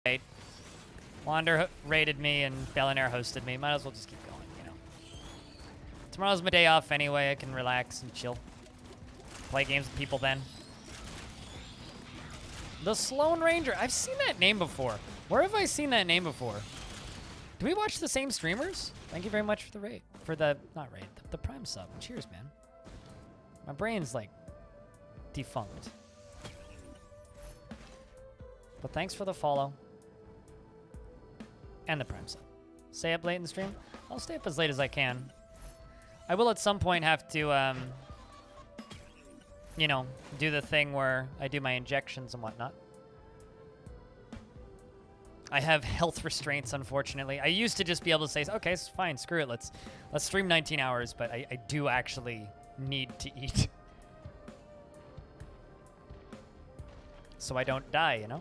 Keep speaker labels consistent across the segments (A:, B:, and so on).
A: raid. Wander raided me and Bellinaire hosted me. Might as well just keep going, you know. Tomorrow's my day off anyway. I can relax and chill. Play games with people then. The Sloan Ranger. I've seen that name before. Where have I seen that name before? Do we watch the same streamers? Thank you very much for the raid. For the, not raid, the Prime sub. Cheers, man. My brain's like defunct. But thanks for the follow. And the Prime sub. Stay up late in the stream? I'll stay up as late as I can. I will at some point have to, you know, do the thing where I do my injections and whatnot. I have health restraints, unfortunately. I used to just be able to say, okay, it's fine, screw it, let's stream 19 hours, but I do actually need to eat. So I don't die, you know?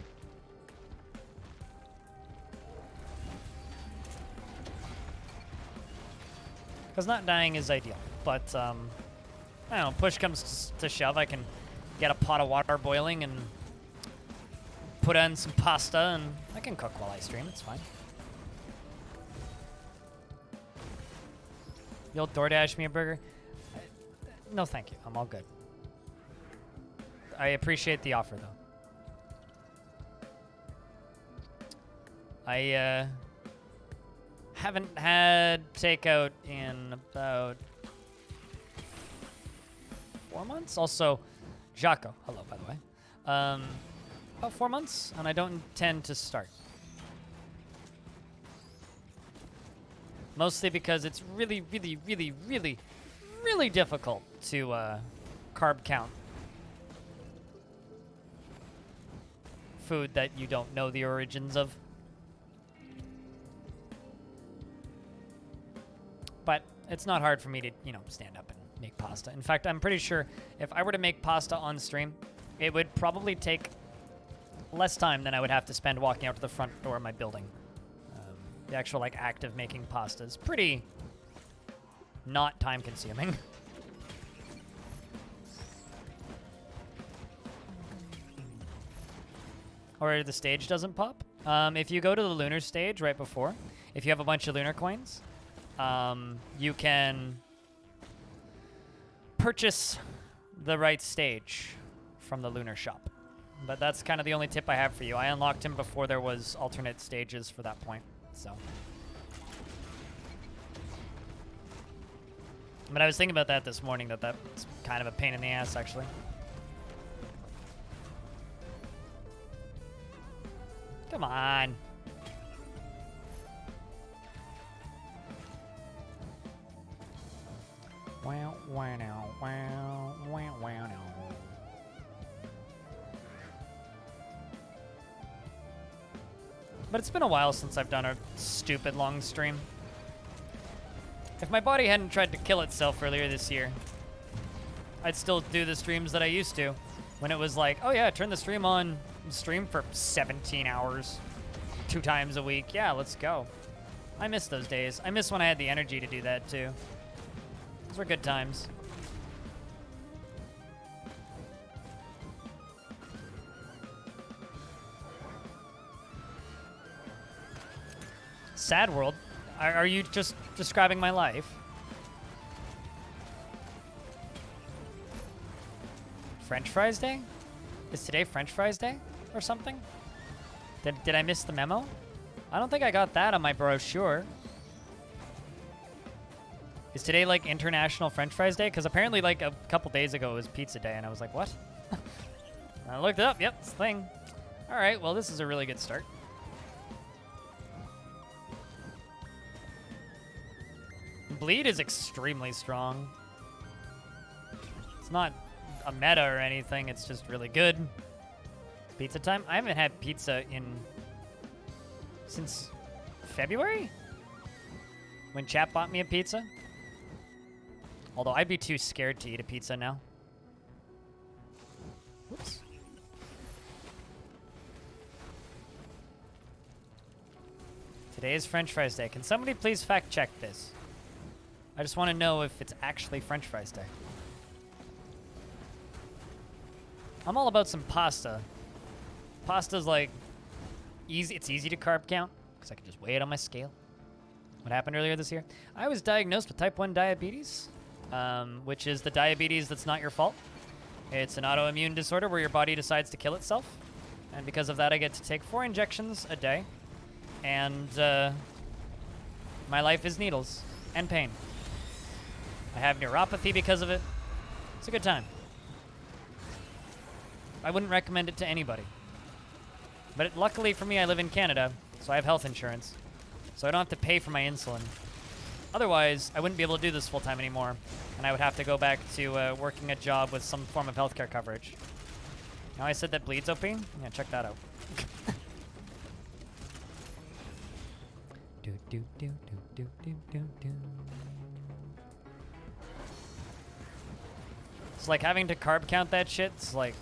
A: Because not dying is ideal, but, I don't know, push comes to shove, I can get a pot of water boiling and put in some pasta, and I can cook while I stream, it's fine. You'll DoorDash me a burger? No, thank you, I'm all good. I appreciate the offer, though. I, haven't had takeout in about 4 months. Also, Jaco, hello, by the way. About 4 months, and I don't intend to start. Mostly because it's really, really, really, really, really difficult to carb count food that you don't know the origins of. But it's not hard for me to, you know, stand up and make pasta. In fact, I'm pretty sure if I were to make pasta on stream, it would probably take less time than I would have to spend walking out to the front door of my building. The actual, like, act of making pasta is pretty not time-consuming. Or the stage doesn't pop. If you go to the lunar stage right before, if you have a bunch of lunar coins, you can purchase the right stage from the lunar shop. But that's kind of the only tip I have for you. I unlocked him before there was alternate stages for that point, so. But I was thinking about that this morning, that's kind of a pain in the ass, actually. Come on. Wow, wow, wow, wow, wow, no. But it's been a while since I've done a stupid long stream. If my body hadn't tried to kill itself earlier this year, I'd still do the streams that I used to. When it was like, oh yeah, turn the stream on, stream for 17 hours, 2 times a week. Yeah, let's go. I miss those days. I miss when I had the energy to do that too. Those were good times. Sad world. Are you just describing my life? French fries day? Is today French fries day or something? Did I miss the memo? I don't think I got that on my brochure. Is today like International French Fries Day? Because apparently like a couple days ago it was pizza day and I was like, what? I looked it up. Yep, it's a thing. All right, well, this is a really good start. Bleed is extremely strong. It's not a meta or anything. It's just really good. Pizza time? I haven't had pizza since February? When chat bought me a pizza? Although I'd be too scared to eat a pizza now. Whoops. Today is French Fries Day. Can somebody please fact check this? I just want to know if it's actually French Fries Day. I'm all about some pasta. Pasta's like It's easy to carb count because I can just weigh it on my scale. What happened earlier this year? I was diagnosed with type 1 diabetes, which is the diabetes that's not your fault. It's an autoimmune disorder where your body decides to kill itself. And because of that, I get to take 4 injections a day. And my life is needles and pain. I have neuropathy because of it. It's a good time. I wouldn't recommend it to anybody. But luckily for me, I live in Canada, so I have health insurance. So I don't have to pay for my insulin. Otherwise, I wouldn't be able to do this full time anymore, and I would have to go back to working a job with some form of healthcare coverage. Now I said that bleeds OP? Yeah, check that out. do, do, do, do, do, do, do. It's like having to carb count that shit. It's like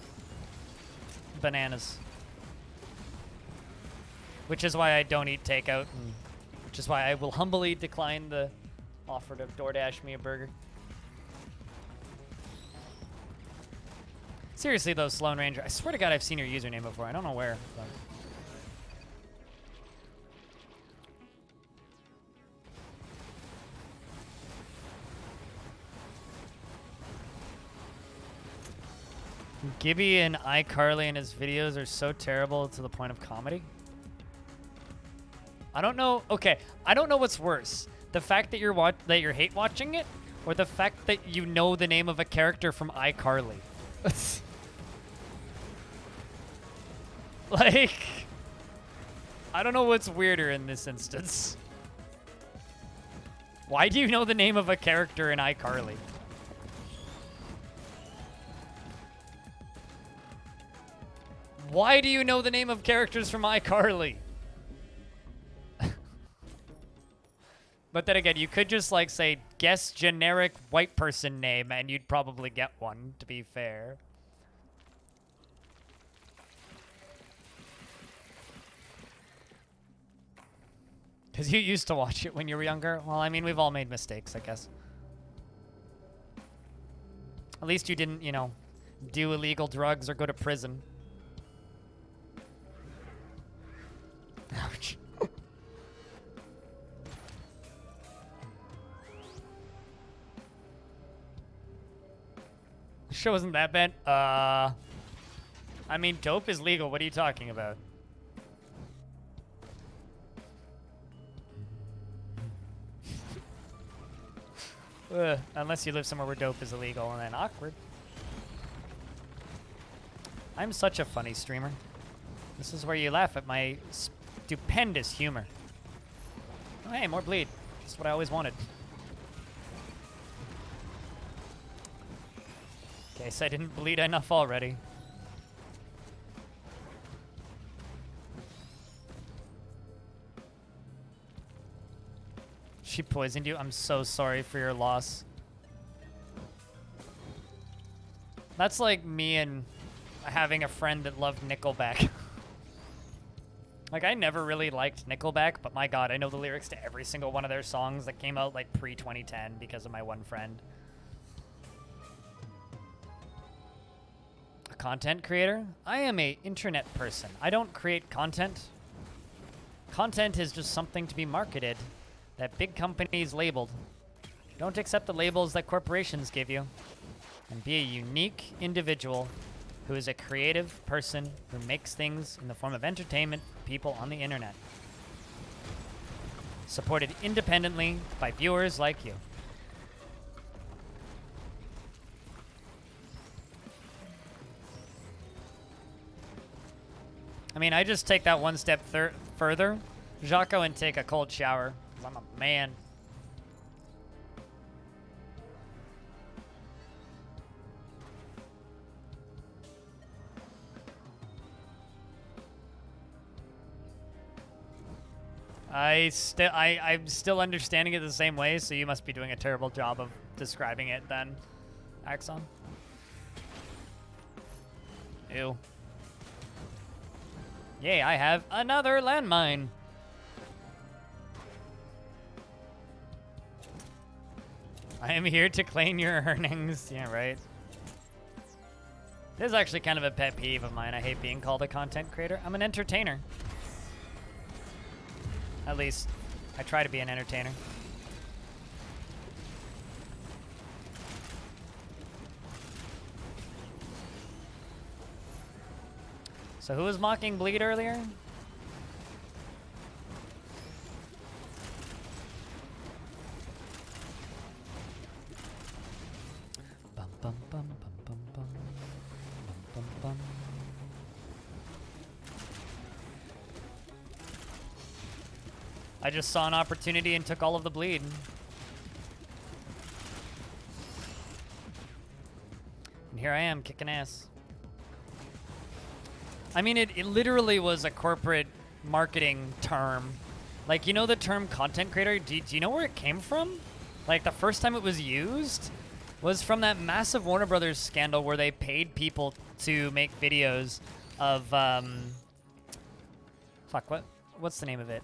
A: bananas. Which is why I don't eat takeout, and which is why I will humbly decline the offer to DoorDash me a burger. Seriously though, Sloan Ranger, I swear to God I've seen your username before. I don't know where. But. Gibby and iCarly in his videos are so terrible to the point of comedy. I don't know. Okay, I don't know what's worse: the fact that you're hate watching it, or the fact that you know the name of a character from iCarly. Like, I don't know what's weirder in this instance. Why do you know the name of a character in iCarly? Why do you know the name of characters from iCarly? But then again, you could just like say, guess generic white person name, and you'd probably get one, to be fair. Because you used to watch it when you were younger. Well, I mean, we've all made mistakes, I guess. At least you didn't, you know, do illegal drugs or go to prison. Ouch. The show isn't that bad. I mean, dope is legal. What are you talking about? Unless you live somewhere where dope is illegal, and then awkward. I'm such a funny streamer. This is where you laugh at my stupendous humor. Oh, hey, more bleed. Just what I always wanted. Guess I didn't bleed enough already. She poisoned you? I'm so sorry for your loss. That's like me and having a friend that loved Nickelback. Like, I never really liked Nickelback, but my God, I know the lyrics to every single one of their songs that came out like pre-2010 because of my one friend. A content creator? I am a internet person. I don't create content. Content is just something to be marketed that big companies labeled. Don't accept the labels that corporations give you, and be a unique individual who is a creative person who makes things in the form of entertainment for people on the internet. Supported independently by viewers like you. I mean, I just take that one step further, Jaco, and take a cold shower. 'Cause I'm a man. I'm still understanding it the same way, so you must be doing a terrible job of describing it then, Axon. Ew. Yay, I have another landmine. I am here to claim your earnings. Yeah, right. This is actually kind of a pet peeve of mine. I hate being called a content creator. I'm an entertainer. At least, I try to be an entertainer. So who was mocking Bleed earlier? Bum, bum, bum, bum, bum, bum, bum, bum. I just saw an opportunity and took all of the bleed. And here I am, kicking ass. I mean, it literally was a corporate marketing term. Like, you know the term content creator? Do you know where it came from? Like, the first time it was used was from that massive Warner Brothers scandal where they paid people to make videos of, fuck, what's the name of it?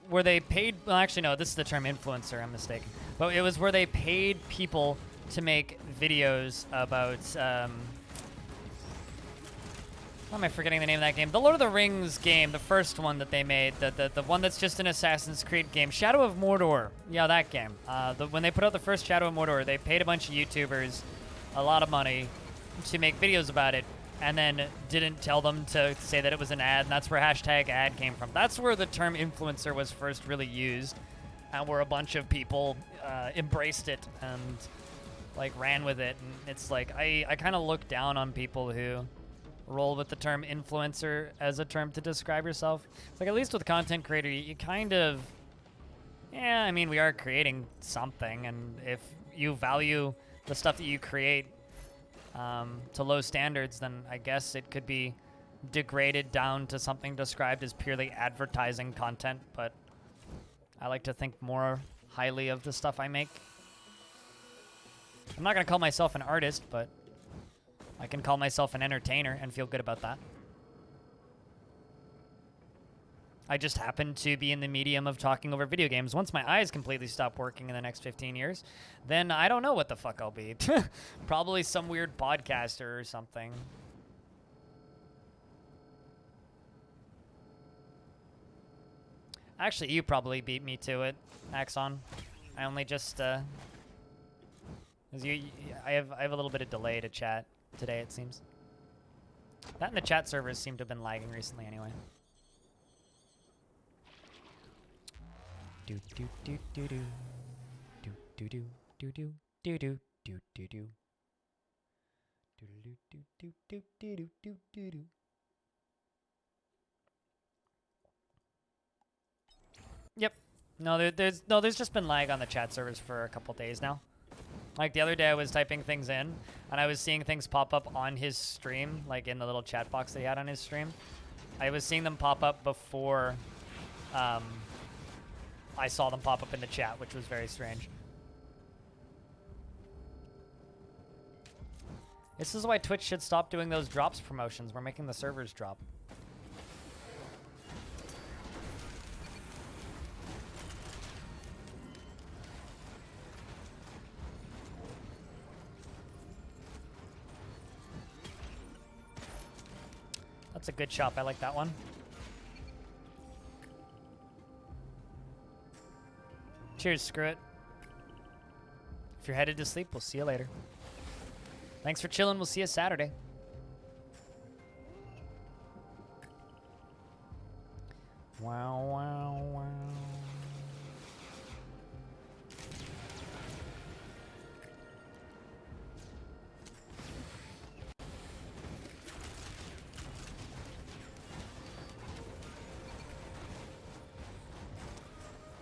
A: Where they paid, well, actually, no, this is the term influencer, I'm mistaken. But it was where they paid people to make videos about, why am I forgetting the name of that game? The Lord of the Rings game, the first one that they made, the one that's just an Assassin's Creed game. Shadow of Mordor. Yeah, that game. When they put out the first Shadow of Mordor, they paid a bunch of YouTubers a lot of money to make videos about it, and then didn't tell them to say that it was an ad, and that's where hashtag ad came from. That's where the term influencer was first really used, and where a bunch of people embraced it and like ran with it. And it's like, I kind of look down on people who roll with the term influencer as a term to describe yourself. It's like, at least with content creator, you kind of, yeah, I mean, we are creating something, and if you value the stuff that you create to low standards, then I guess it could be degraded down to something described as purely advertising content, but I like to think more highly of the stuff I make. I'm not going to call myself an artist, but I can call myself an entertainer and feel good about that. I just happen to be in the medium of talking over video games. Once my eyes completely stop working in the next 15 years, then I don't know what the fuck I'll be. Probably some weird podcaster or something. Actually, you probably beat me to it, Axon. I only just, I have a little bit of delay to chat today, it seems. That and the chat servers seem to have been lagging recently anyway. Do do do do do do do do do do do do do do do do. Yep. No, there's just been lag on the chat servers for a couple days now. Like the other day I was typing things in and I was seeing things pop up on his stream, like in the little chat box that he had on his stream. I was seeing them pop up before I saw them pop up in the chat, which was very strange. This is why Twitch should stop doing those drops promotions. We're making the servers drop. That's a good shop. I like that one. Cheers, screw it. If you're headed to sleep, we'll see you later. Thanks for chilling. We'll see you Saturday. Wow, wow, wow.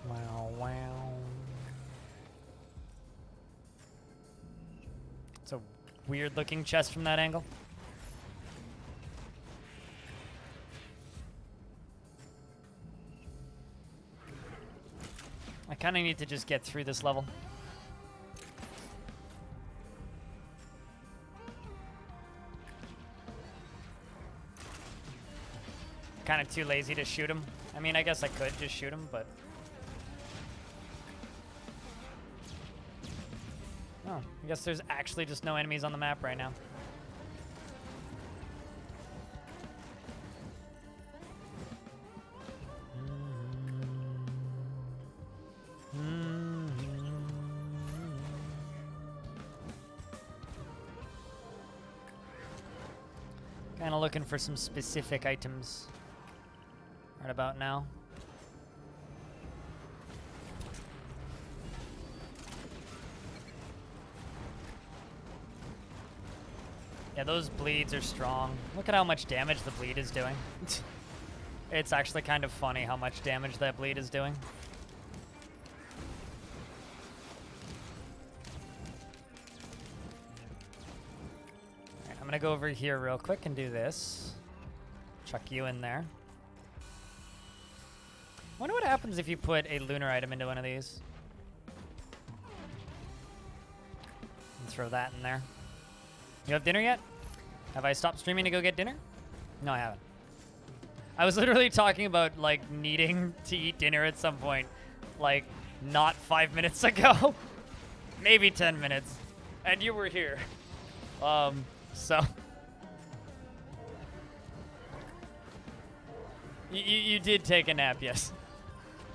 A: Wow, wow. It's a weird looking chest from that angle. I kind of need to just get through this level. Kind of too lazy to shoot him. I mean, I guess I could just shoot him, but... Oh, I guess there's actually just no enemies on the map right now. Kind of looking for some specific items right about now. Yeah, those bleeds are strong. Look at how much damage the bleed is doing. It's actually kind of funny how much damage that bleed is doing. Alright, I'm gonna go over here real quick and do this. Chuck you in there. Wonder what happens if you put a lunar item into one of these. And throw that in there. You have dinner yet? Have I stopped streaming to go get dinner? No, I haven't. I was literally talking about, like, needing to eat dinner at some point. Like, not 5 minutes ago. Maybe 10 minutes. And you were here. So. You did take a nap, yes.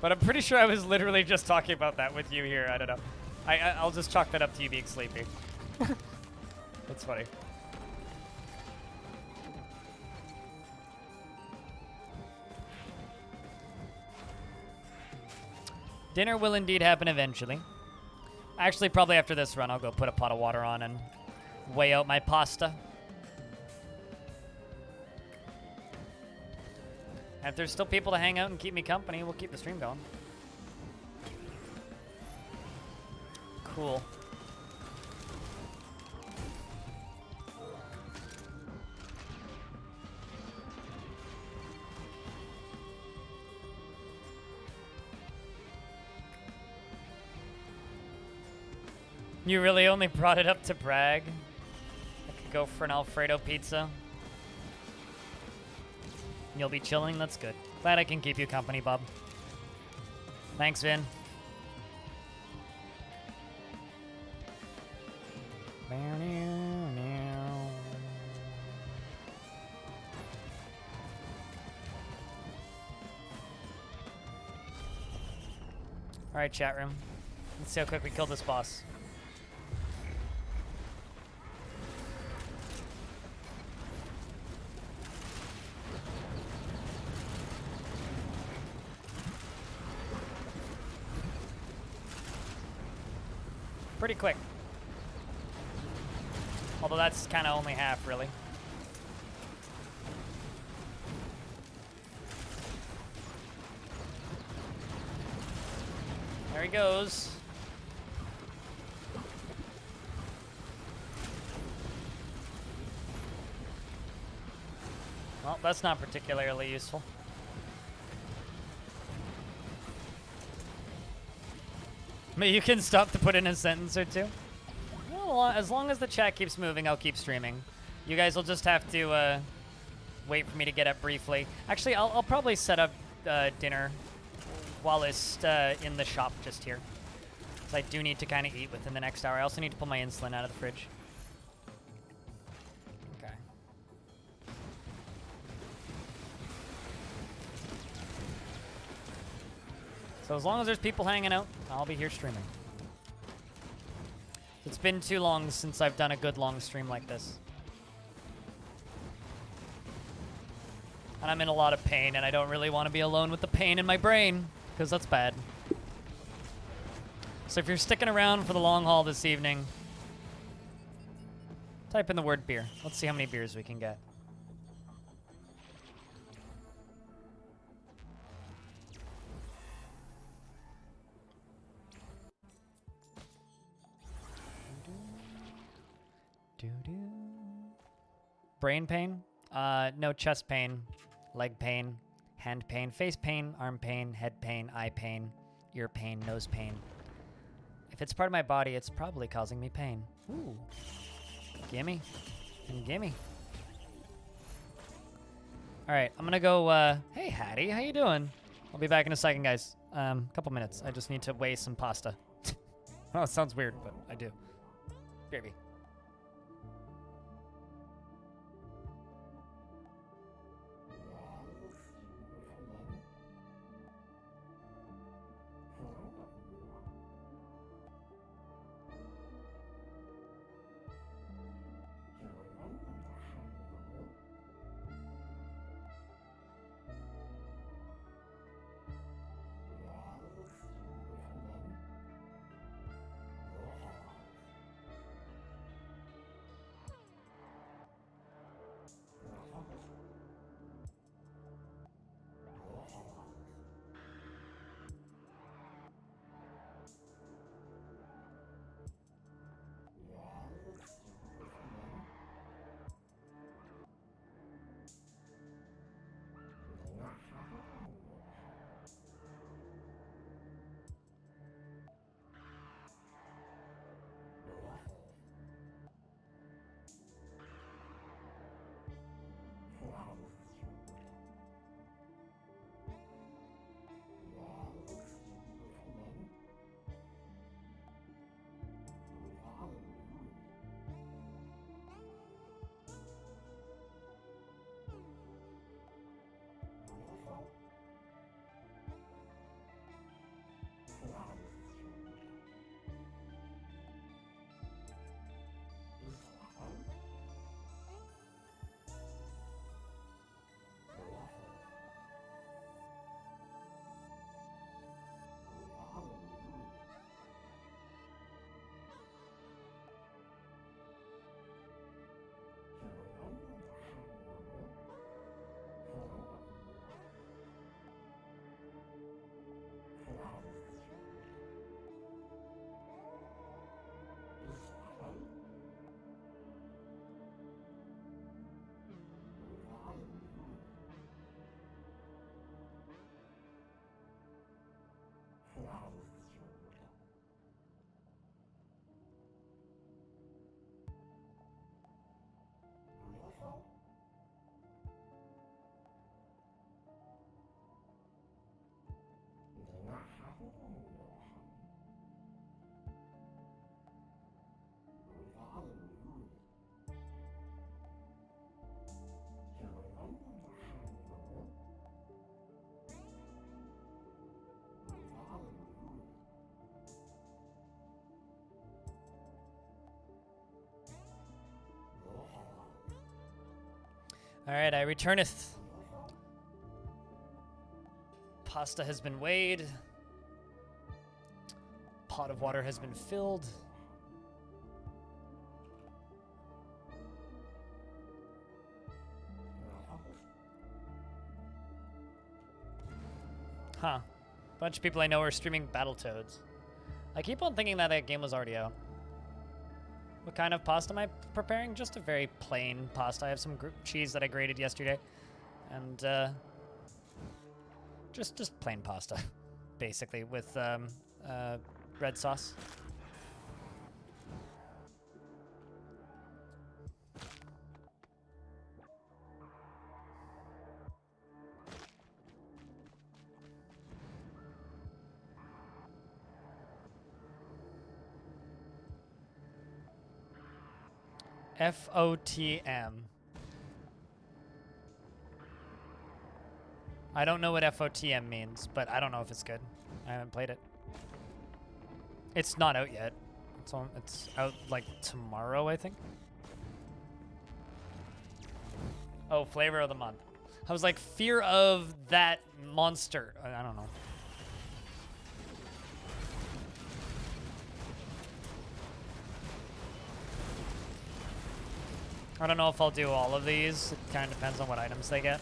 A: But I'm pretty sure I was literally just talking about that with you here. I don't know. I'll just chalk that up to you being sleepy. That's funny. Dinner will indeed happen eventually. Actually, probably after this run, I'll go put a pot of water on and weigh out my pasta. And if there's still people to hang out and keep me company, we'll keep the stream going. Cool. You really only brought it up to brag? I could go for an Alfredo pizza. You'll be chilling? That's good. Glad I can keep you company, Bob. Thanks, Vin. Alright, chat room. Let's see how quick we kill this boss. Pretty quick. Although that's kind of only half, really. There he goes. Well, that's not particularly useful. You can stop to put in a sentence or two. Well, as long as the chat keeps moving, I'll keep streaming. You guys will just have to wait for me to get up briefly. Actually, I'll probably set up dinner while it's in the shop just here. So I do need to kind of eat within the next hour. I also need to pull my insulin out of the fridge. Okay. So as long as there's people hanging out, I'll be here streaming. It's been too long since I've done a good long stream like this. And I'm in a lot of pain, and I don't really want to be alone with the pain in my brain, because that's bad. So if you're sticking around for the long haul this evening, type in the word beer. Let's see how many beers we can get. Brain pain? No, chest pain, leg pain, hand pain, face pain, arm pain, head pain, eye pain, ear pain, nose pain. If it's part of my body, it's probably causing me pain. Ooh. Gimme. And gimme. Alright, I'm gonna go, hey Hattie, how you doing? I'll be back in a second, guys. Couple minutes. I just need to weigh some pasta. Oh, it sounds weird, but I do. Gravy. Alright, I returneth. Pasta has been weighed. Pot of water has been filled. Huh. Bunch of people I know are streaming Battletoads. I keep on thinking that game was already out. What kind of pasta am I preparing? Just a very plain pasta. I have some cheese that I grated yesterday. And, just plain pasta, basically, with, red sauce. FOTM. I don't know what FOTM means, but I don't know if it's good. I haven't played it. It's not out yet. It's out like tomorrow, I think. Oh, flavor of the month. I was like, fear of that monster. I don't know. I don't know if I'll do all of these. It kind of depends on what items they get.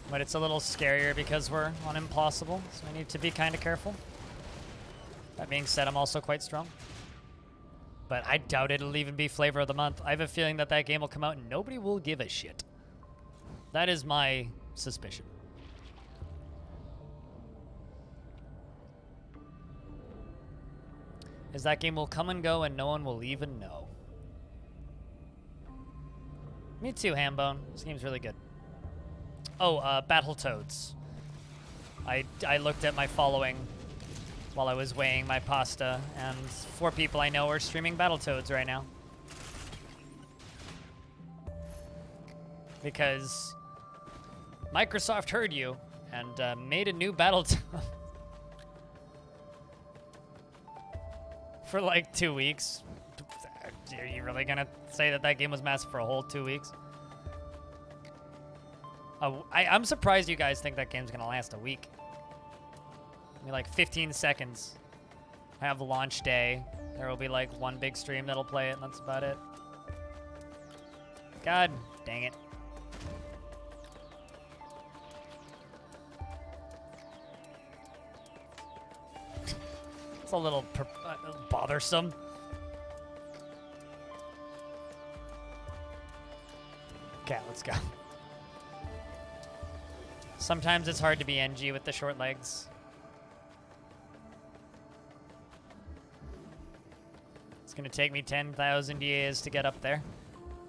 A: But it's a little scarier because we're on Impossible, so I need to be kind of careful. That being said, I'm also quite strong. But I doubt it'll even be flavor of the month. I have a feeling that that game will come out and nobody will give a shit. That is my suspicion. Is that game will come and go and no one will even know. Me too, Hambone. This game's really good. Oh, Battletoads. I looked at my following while I was weighing my pasta, and 4 people I know are streaming Battletoads right now. Because Microsoft heard you and made a new Battletoad. For like 2 weeks. Are you really gonna say that that game was massive for a whole 2 weeks? I'm surprised you guys think that game's gonna last a week. I mean, like 15 seconds. I have launch day. There will be like one big stream that'll play it, and that's about it. God dang it. It's a little bothersome. Okay, let's go. Sometimes it's hard to be NG with the short legs. It's gonna take me 10,000 years to get up there.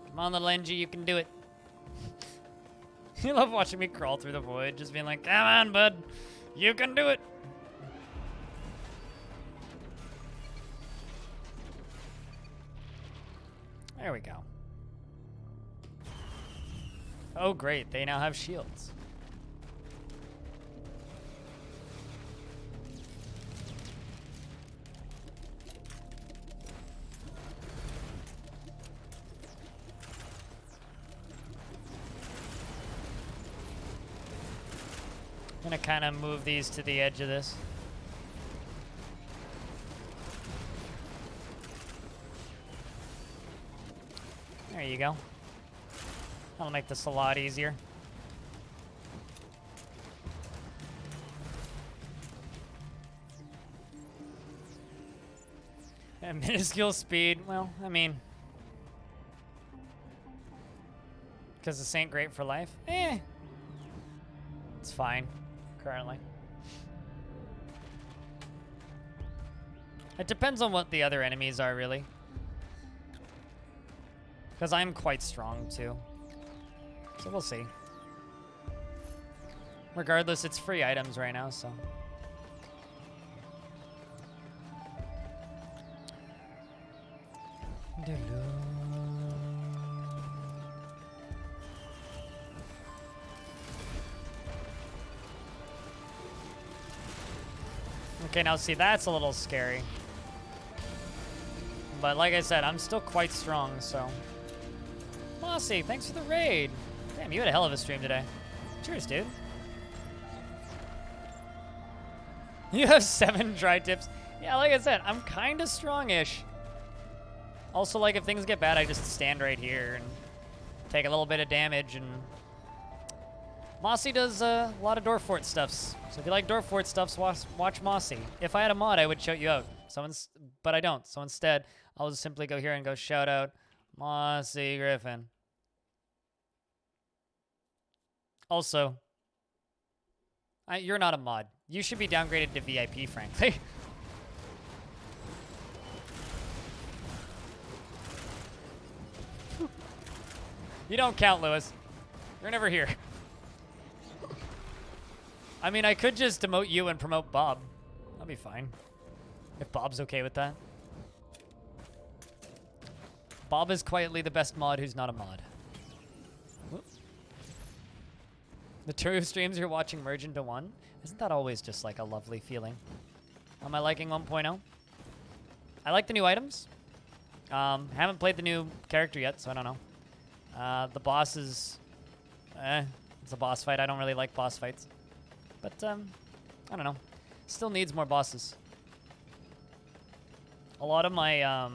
A: Come on, little NG, you can do it. You love watching me crawl through the void, just being like, come on, bud, you can do it. There we go. Oh, great. They now have shields. I'm gonna kind of move these to the edge of this. There you go. That'll make this a lot easier. And minuscule speed, well, I mean, because this ain't great for life. It's fine, currently. It depends on what the other enemies are, really. Because I'm quite strong, too. So we'll see. Regardless, it's free items right now, so. Okay, now see, that's a little scary. But like I said, I'm still quite strong, so. Mossy, thanks for the raid. Damn, you had a hell of a stream today. Cheers, dude. You have 7 dry tips. Yeah, like I said, I'm kind of strong-ish. Also, like, if things get bad, I just stand right here and take a little bit of damage. And Mossy does a lot of Dwarf Fort stuffs. So if you like Dwarf Fort stuffs, watch Mossy. If I had a mod, I would shout you out. But I don't. So instead, I'll just simply go here and go shout out Mossy Griffin. Also, you're not a mod. You should be downgraded to VIP, frankly. You don't count, Lewis. You're never here. I mean, I could just demote you and promote Bob. That'll be fine. If Bob's okay with that. Bob is quietly the best mod who's not a mod. Whoop. The 2 streams you're watching merge into one. Isn't that always just like a lovely feeling? Am I liking 1.0? I like the new items. Haven't played the new character yet, so I don't know. The boss is... it's a boss fight. I don't really like boss fights. But, I don't know. Still needs more bosses. A lot of my,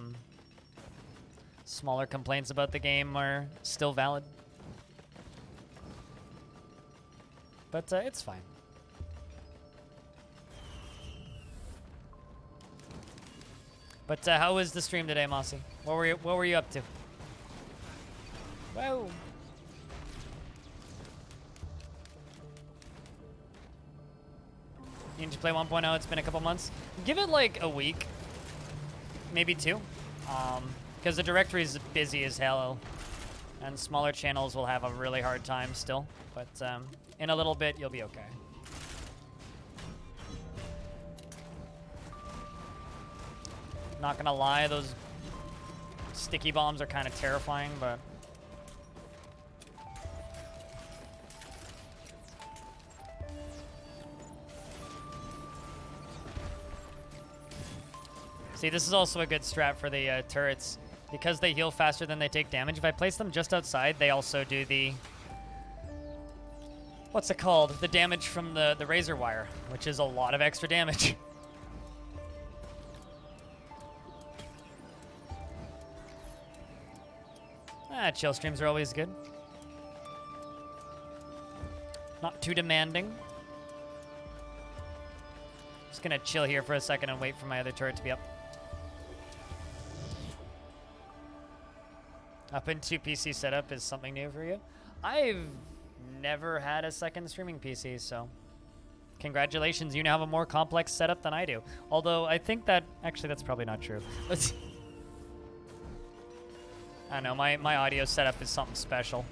A: smaller complaints about the game are still valid. But, it's fine. But, how was the stream today, Mossy? What were you up to? Whoa. You need to play 1.0. It's been a couple months. Give it like a week, maybe 2, because the directory is busy as hell, and smaller channels will have a really hard time still. But in a little bit, you'll be okay. Not gonna lie, those sticky bombs are kind of terrifying, but. See, this is also a good strat for the turrets. Because they heal faster than they take damage, if I place them just outside, they also do the... What's it called? The damage from the razor wire, which is a lot of extra damage. Chill streams are always good. Not too demanding. Just gonna chill here for a second and wait for my other turret to be up. Up into PC setup is something new for you. I've never had a second streaming PC, so congratulations. You now have a more complex setup than I do. Although I think that, actually that's probably not true. I don't know, my audio setup is something special.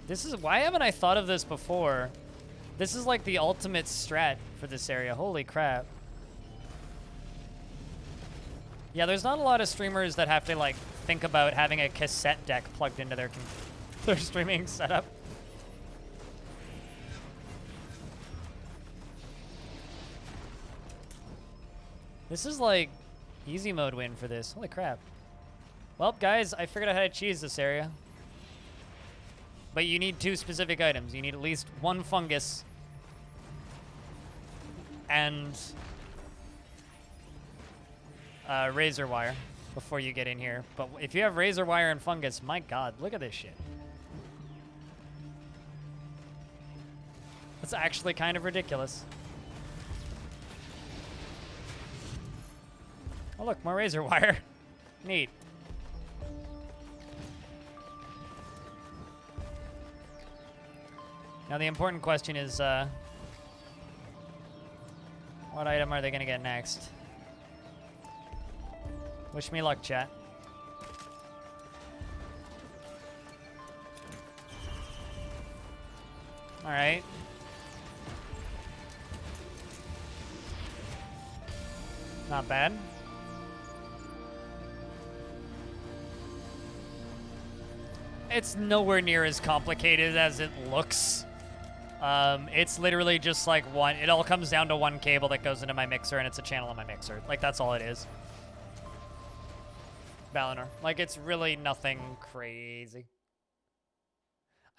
A: This is, why haven't I thought of this before? This is like the ultimate strat for this area. Holy crap. Yeah, there's not a lot of streamers that have to like think about having a cassette deck plugged into their streaming setup. This is like easy mode win for this. Holy crap. Well, guys, I figured out how to cheese this area. But you need 2 specific items. You need at least 1 fungus and razor wire before you get in here. But if you have razor wire and fungus, my god, look at this shit. That's actually kind of ridiculous. Oh look, more razor wire. Neat. Now the important question is, what item are they gonna get next? Wish me luck, chat. All right. Not bad. It's nowhere near as complicated as it looks. It's literally just like one, it all comes down to one cable that goes into my mixer, and it's a channel on my mixer. Like, that's all it is. Valinor. Like, it's really nothing crazy.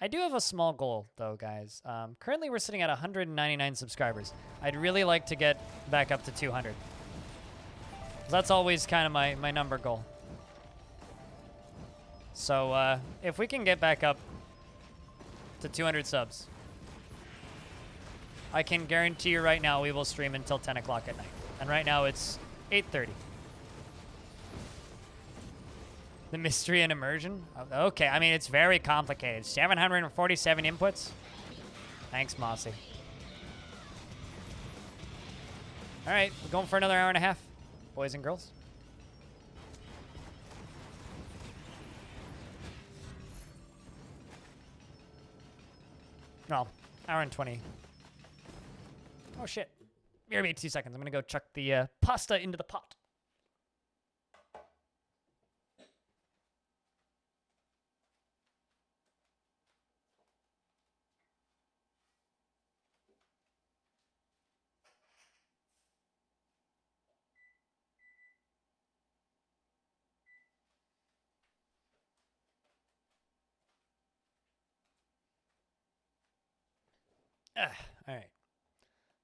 A: I do have a small goal, though, guys. Currently, we're sitting at 199 subscribers. I'd really like to get back up to 200. That's always kind of my number goal. So, if we can get back up to 200 subs, I can guarantee you right now we will stream until 10 o'clock at night. And right now, it's 8:30. The mystery and immersion? Okay, I mean, it's very complicated. 747 inputs? Thanks, Mossy. All right, we're going for another hour and a half, boys and girls. No, hour and 20. Oh, shit. Give me 2 seconds. I'm going to go chuck the pasta into the pot. All right.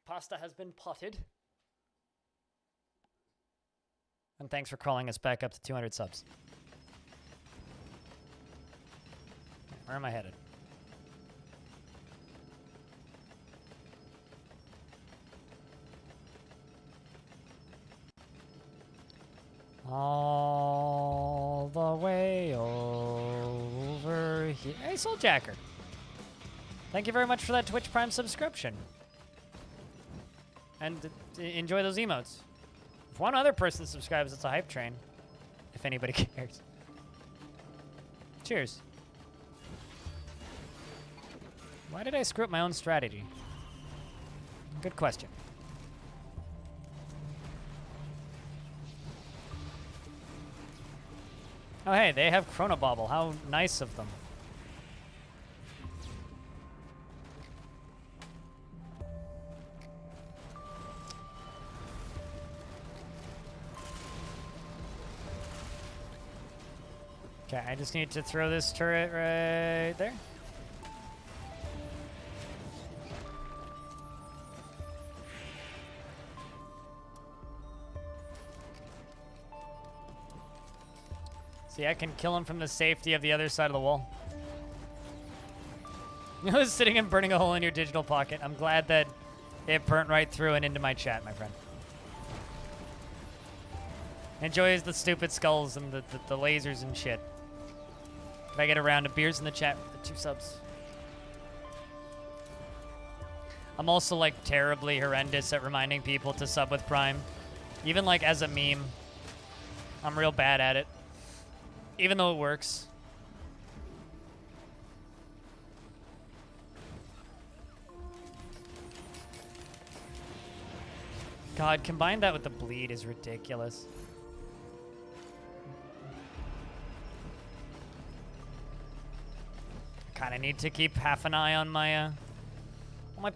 A: Pasta has been potted. And thanks for crawling us back up to 200 subs. Where am I headed? All the way over here. Hey, Souljacker. Thank you very much for that Twitch Prime subscription. And enjoy those emotes. If one other person subscribes, it's a hype train. If anybody cares. Cheers. Why did I screw up my own strategy? Good question. Oh, hey, they have Chronobobble. How nice of them. Okay, I just need to throw this turret right there. See, I can kill him from the safety of the other side of the wall. I was sitting and burning a hole in your digital pocket. I'm glad that it burnt right through and into my chat, my friend. Enjoys the stupid skulls and the lasers and shit. If I get a round of beers in the chat with the 2 subs. I'm also like terribly horrendous at reminding people to sub with Prime. Even like as a meme. I'm real bad at it. Even though it works. God, combine that with the bleed is ridiculous. Kind of need to keep half an eye on my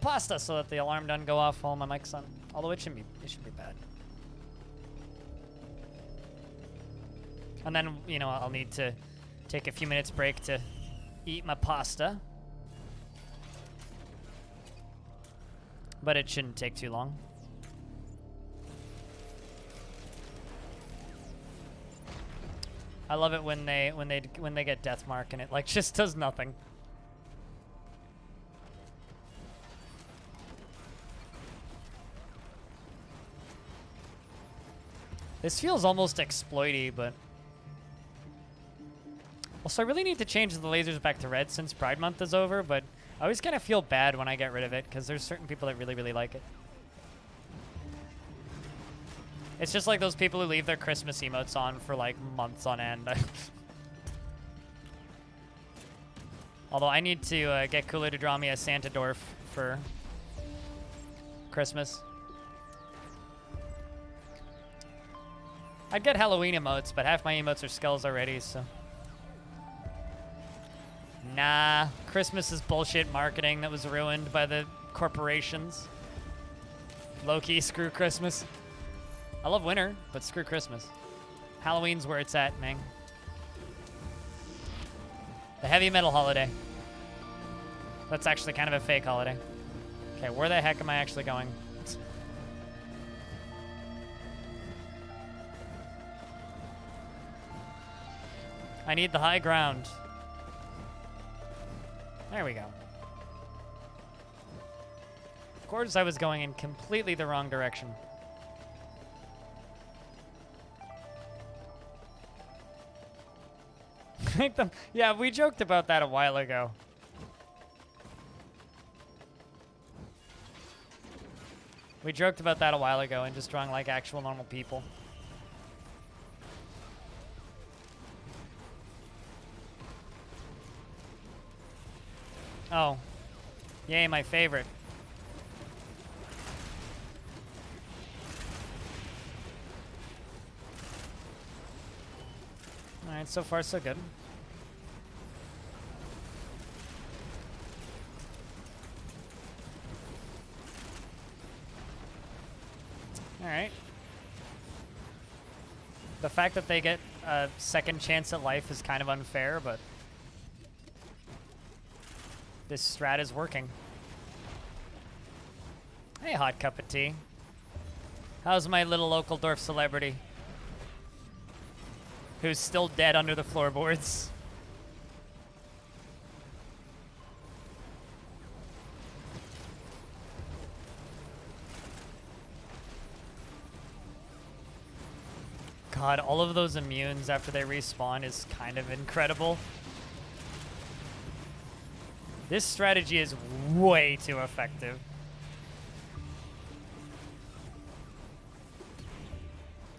A: pasta so that the alarm doesn't go off while my mic's on. Although it shouldn't be bad. And then, you know, I'll need to take a few minutes break to eat my pasta. But it shouldn't take too long. I love it when they get death mark and it like just does nothing. This feels almost exploity, but also I really need to change the lasers back to red since Pride Month is over, but I always kind of feel bad when I get rid of it because there's certain people that really, really like it. It's just like those people who leave their Christmas emotes on for like months on end. Although I need to get Cooler to draw me a Santa dwarf for Christmas. I'd get Halloween emotes, but half my emotes are skulls already, so. Nah, Christmas is bullshit marketing that was ruined by the corporations. Low-key, screw Christmas. I love winter, but screw Christmas. Halloween's where it's at, man. The heavy metal holiday. That's actually kind of a fake holiday. Okay, where the heck am I actually going? I need the high ground. There we go. Of course, I was going in completely the wrong direction. Yeah, we joked about that a while ago. We joked about that a while ago and just drawing like actual normal people. Oh. Yay, my favorite. Alright, so far so good. Alright. The fact that they get a second chance at life is kind of unfair, but this strat is working. Hey, hot cup of tea. How's my little local dwarf celebrity? Who's still dead under the floorboards. God, all of those immunes after they respawn is kind of incredible. This strategy is way too effective.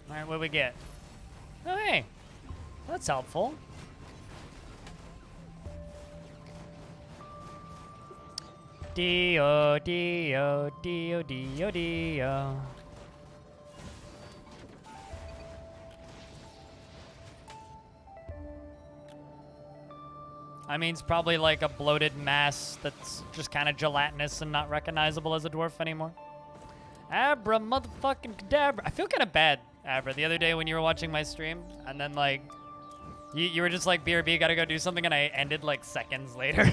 A: Alright, what do we get? Oh, hey. That's helpful. Dio, Dio, Dio, Dio, Dio. I mean, it's probably like a bloated mass that's just kind of gelatinous and not recognizable as a dwarf anymore. Abra motherfucking cadabra. I feel kind of bad, Abra, the other day when you were watching my stream, and then like, you were just like, BRB, gotta go do something, and I ended like seconds later.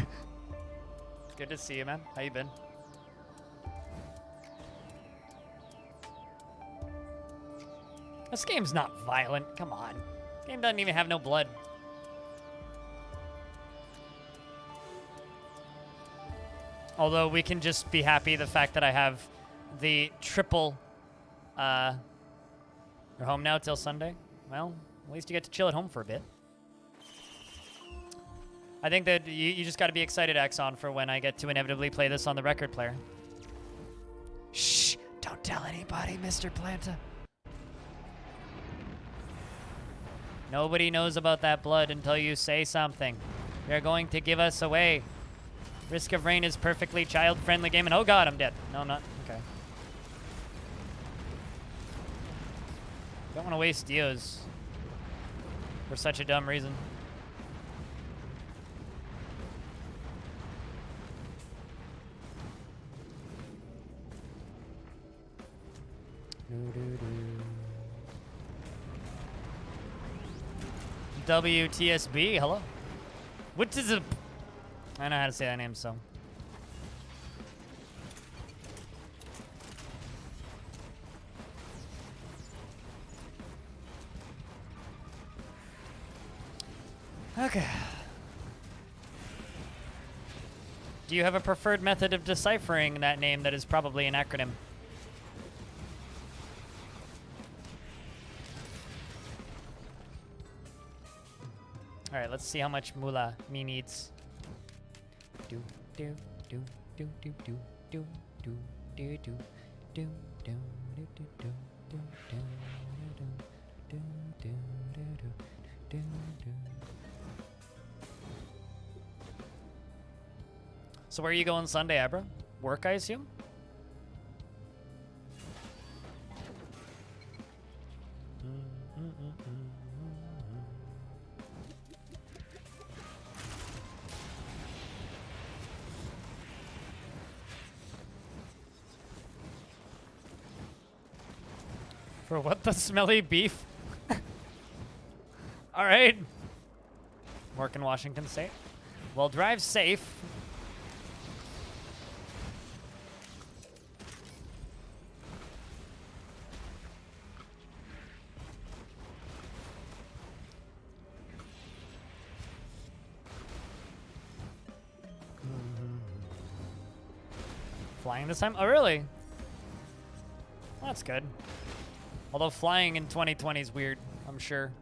A: Good to see you, man. How you been? This game's not violent. Come on. This game doesn't even have no blood. Although we can just be happy the fact that I have the triple, you're home now till Sunday? Well, at least you get to chill at home for a bit. I think that you just got to be excited, Axon, for when I get to inevitably play this on the record player. Shh! Don't tell anybody, Mr. Planta. Nobody knows about that blood until you say something. You're going to give us away. Risk of Rain is perfectly child-friendly game, and oh god, I'm dead. No, I'm not. Okay. Don't want to waste Dios for such a dumb reason. WTSB, hello? What is it? I know how to say that name, so. Okay. Do you have a preferred method of deciphering that name that is probably an acronym? All right, let's see how much moolah me needs. Do do do do do do do do do do do do do do do do do do. So where are you going Sunday, Abra? Work, I assume? For what, the smelly beef? All right. Work in Washington State. Well, drive safe. Flying this time? Oh, really? Well, that's good. Although flying in 2020 is weird, I'm sure.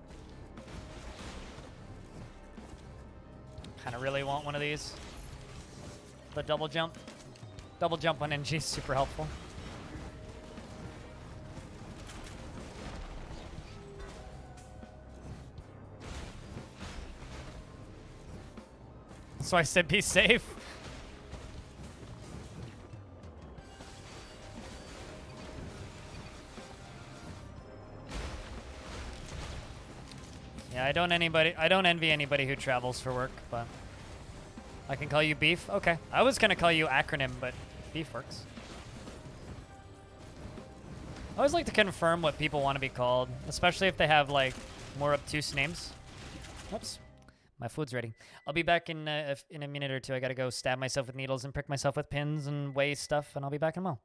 A: Kind of really want one of these. The double jump. Double jump on NG is super helpful. So I said be safe. Yeah, I don't envy anybody who travels for work, but I can call you Beef. Okay. I was gonna call you Acronym, but Beef works. I always like to confirm what people want to be called, especially if they have like more obtuse names. Whoops. My food's ready. I'll be back in a minute or two. I gotta go stab myself with needles and prick myself with pins and weigh stuff, and I'll be back in a moment.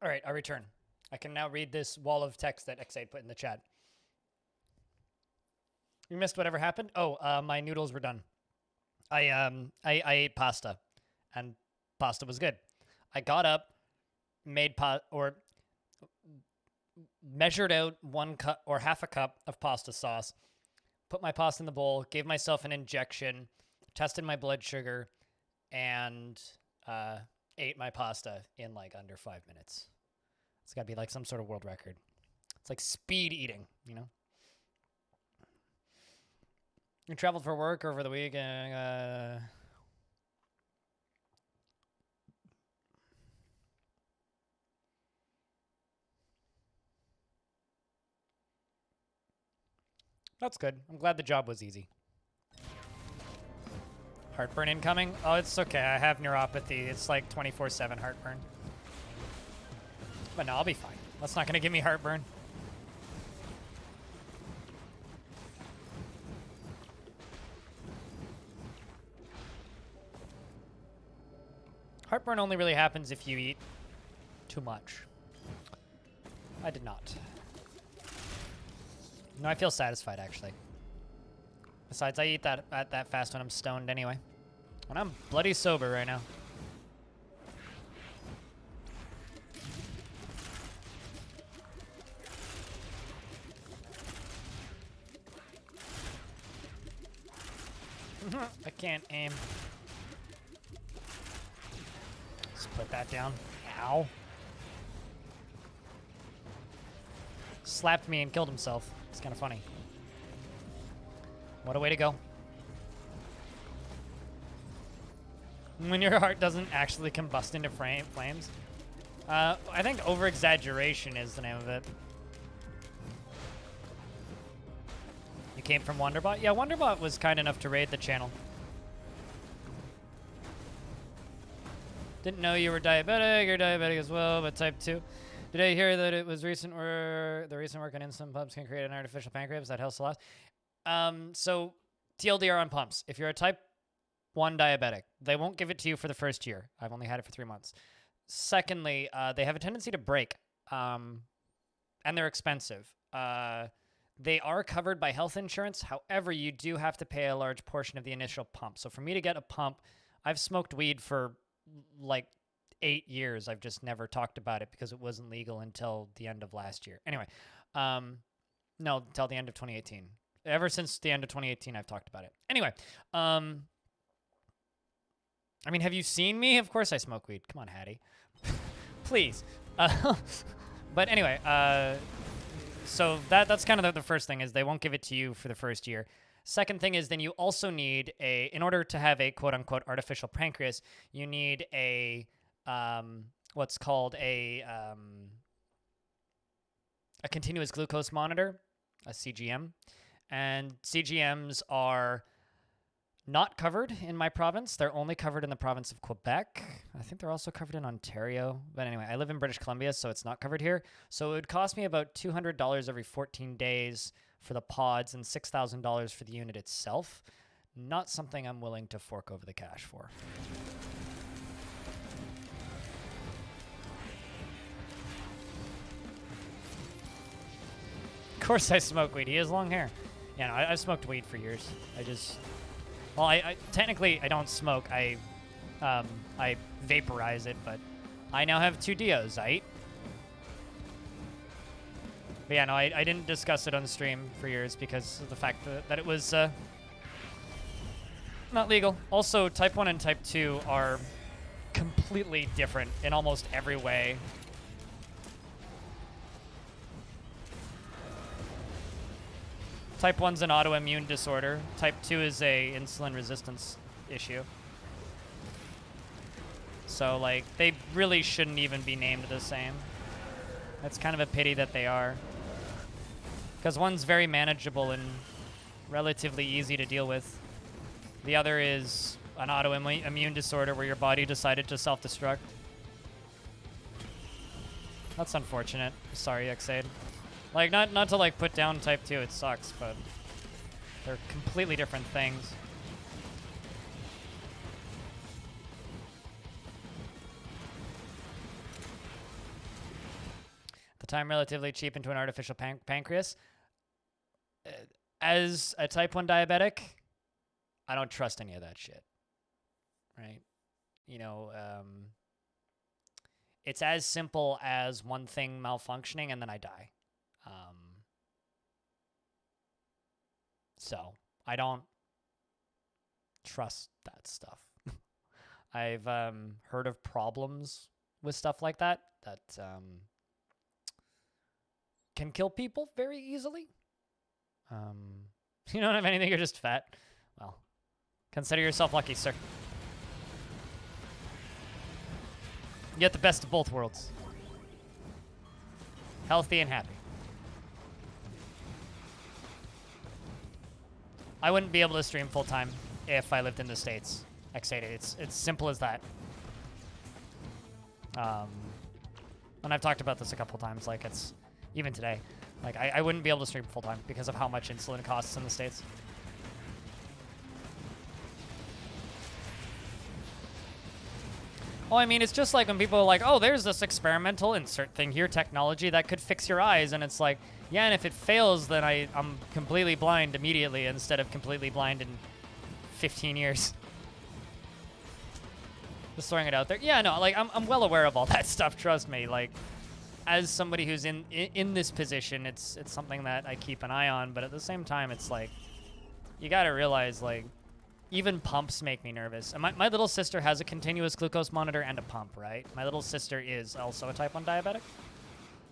A: All right, I return. I can now read this wall of text that X8 put in the chat. You missed whatever happened? Oh, my noodles were done. I ate pasta, and pasta was good. I got up, measured out 1 cup or half a cup of pasta sauce, put my pasta in the bowl, gave myself an injection, tested my blood sugar, and ate my pasta in like under 5 minutes. It's got to be like some sort of world record. It's like speed eating, you know? You traveled for work over the week. That's good. I'm glad the job was easy. Heartburn incoming? Oh, it's okay. I have neuropathy. It's like 24/7 heartburn. But no, I'll be fine. That's not going to give me heartburn. Heartburn only really happens if you eat too much. I did not. No, I feel satisfied, actually. Besides, I eat that fast when I'm stoned anyway. And I'm bloody sober right now. I can't aim. Let's put that down. Ow. Slapped me and killed himself. It's kind of funny. What a way to go. When your heart doesn't actually combust into flames. I think over-exaggeration is the name of it. You came from Wonderbot? Yeah, Wonderbot was kind enough to raid the channel. Didn't know you were diabetic. You're diabetic as well, but type 2. Did I hear that it was the recent work on insulin pumps can create an artificial pancreas? That helps a lot. So TLDR on pumps. If you're a type 1 diabetic, they won't give it to you for the first year. I've only had it for 3 months. Secondly, they have a tendency to break, and they're expensive. They are covered by health insurance. However, you do have to pay a large portion of the initial pump. So for me to get a pump, I've smoked weed for like 8 years. I've just never talked about it because it wasn't legal until the end of last year. Anyway, no, until the end of 2018. Ever since the end of 2018, I've talked about it. Anyway, I mean, have you seen me? Of course I smoke weed. Come on, Hattie. Please. But anyway, so that's kind of the first thing is they won't give it to you for the first year. Second thing is then you also need in order to have a quote-unquote artificial pancreas, you need a what's called a continuous glucose monitor, a CGM. And CGMs are not covered in my province. They're only covered in the province of Quebec. I think they're also covered in Ontario. But anyway, I live in British Columbia, so it's not covered here. So it would cost me about $200 every 14 days for the pods and $6,000 for the unit itself. Not something I'm willing to fork over the cash for. Of course I smoke weed. He has long hair. Yeah, no, I've smoked weed for years. Well, I technically I don't smoke. I vaporize it, but I now have 2 Dios, right? But yeah, no, I didn't discuss it on the stream for years because of the fact that it was not legal. Also, type 1 and type 2 are completely different in almost every way. Type 1's an autoimmune disorder. Type 2 is a insulin resistance issue. So, like, they really shouldn't even be named the same. That's kind of a pity that they are. Because one's very manageable and relatively easy to deal with. The other is an autoimmune disorder where your body decided to self-destruct. That's unfortunate. Sorry, Xaid. Like, not to, like, put down type 2, it sucks, but they're completely different things. time relatively cheap into an artificial pancreas. As a type 1 diabetic, I don't trust any of that shit. Right? You know, it's as simple as one thing malfunctioning and then I die. So I don't trust that stuff. I've heard of problems with stuff like that can kill people very easily. You don't have anything, you're just fat. Well, consider yourself lucky, sir. You get the best of both worlds. Healthy and happy. I wouldn't be able to stream full time if I lived in the States. It's simple as that. And I've talked about this a couple times, like it's, even today, like I wouldn't be able to stream full time because of how much insulin costs in the States. Oh, I mean, it's just like when people are like, oh, there's this experimental insert thing here, technology that could fix your eyes. And it's like, yeah, and if it fails, then I'm completely blind immediately instead of completely blind in 15 years. Just throwing it out there. Yeah, no, like, I'm well aware of all that stuff, trust me. Like, as somebody who's in this position, it's something that I keep an eye on. But at the same time, it's like, you got to realize, like, even pumps make me nervous. And my little sister has a continuous glucose monitor and a pump, right? My little sister is also a type 1 diabetic.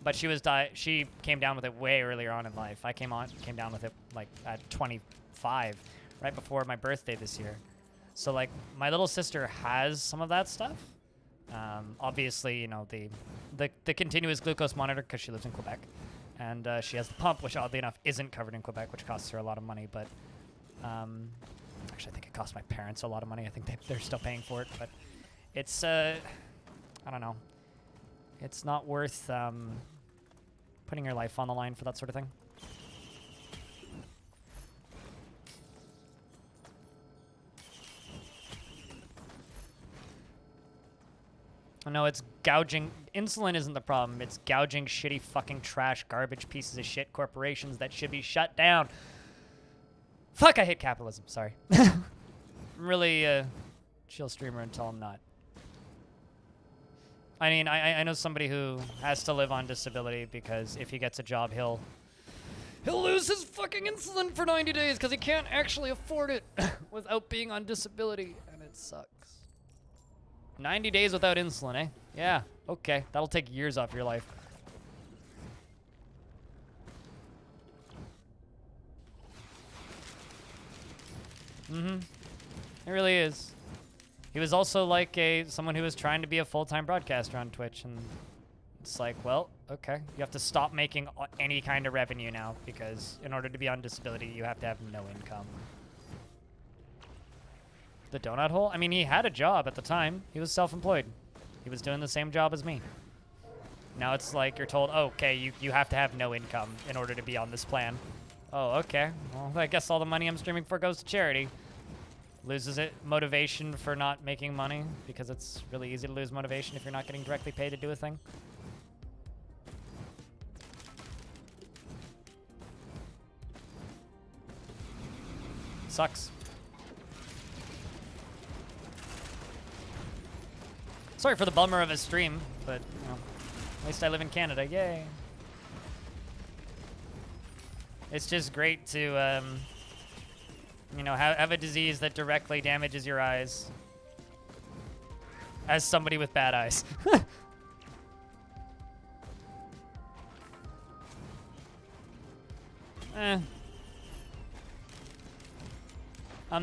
A: But she came down with it way earlier on in life. I came down with it like at 25, right before my birthday this year. So like my little sister has some of that stuff. Obviously, you know, the continuous glucose monitor because she lives in Quebec. And she has the pump, which oddly enough isn't covered in Quebec, which costs her a lot of money. But actually, I think it cost my parents a lot of money. I think they're still paying for it. But it's, I don't know. It's not worth putting your life on the line for that sort of thing. No, it's gouging. Insulin isn't the problem. It's gouging shitty fucking trash, garbage pieces of shit corporations that should be shut down. Fuck, I hate capitalism. Sorry. I'm really a chill streamer until I'm not. I mean, I know somebody who has to live on disability because if he gets a job, he'll lose his fucking insulin for 90 days because he can't actually afford it without being on disability, and it sucks. 90 days without insulin, eh? Yeah, okay. That'll take years off your life. Mm-hmm. It really is. He was also like someone who was trying to be a full-time broadcaster on Twitch, and it's like, well, okay. You have to stop making any kind of revenue now because in order to be on disability, you have to have no income. The donut hole? I mean, he had a job at the time. He was self-employed. He was doing the same job as me. Now it's like you're told, oh, okay, you have to have no income in order to be on this plan. Oh, okay. Well, I guess all the money I'm streaming for goes to charity. Loses it motivation for not making money because it's really easy to lose motivation if you're not getting directly paid to do a thing. Sucks. Sorry for the bummer of a stream, but you know, at least I live in Canada. Yay. It's just great to, you know, have a disease that directly damages your eyes as somebody with bad eyes. I'm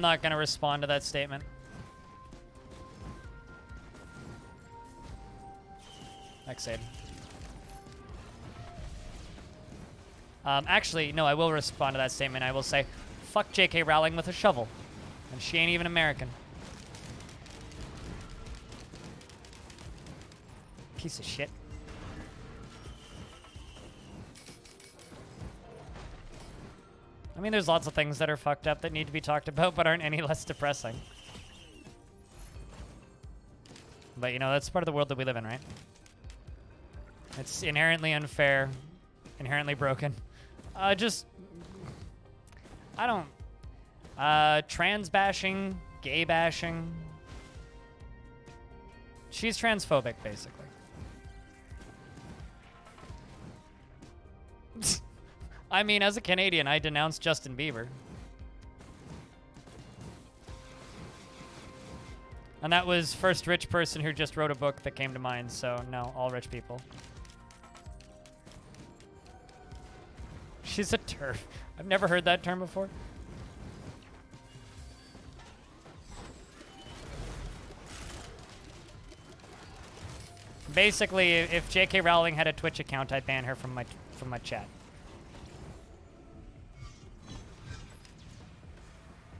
A: not going to respond to that statement. Exade. Actually, no, I will respond to that statement. I will say, fuck J.K. Rowling with a shovel. And she ain't even American. Piece of shit. I mean, there's lots of things that are fucked up that need to be talked about, but aren't any less depressing. But, you know, that's part of the world that we live in, right? It's inherently unfair, inherently broken. Just, I don't, trans bashing, gay bashing. She's transphobic, basically. I mean, as a Canadian, I denounced Justin Bieber. And that was first rich person who just wrote a book that came to mind, so no, all rich people. She's a TERF. I've never heard that term before. Basically, if J.K. Rowling had a Twitch account, I'd ban her from my chat.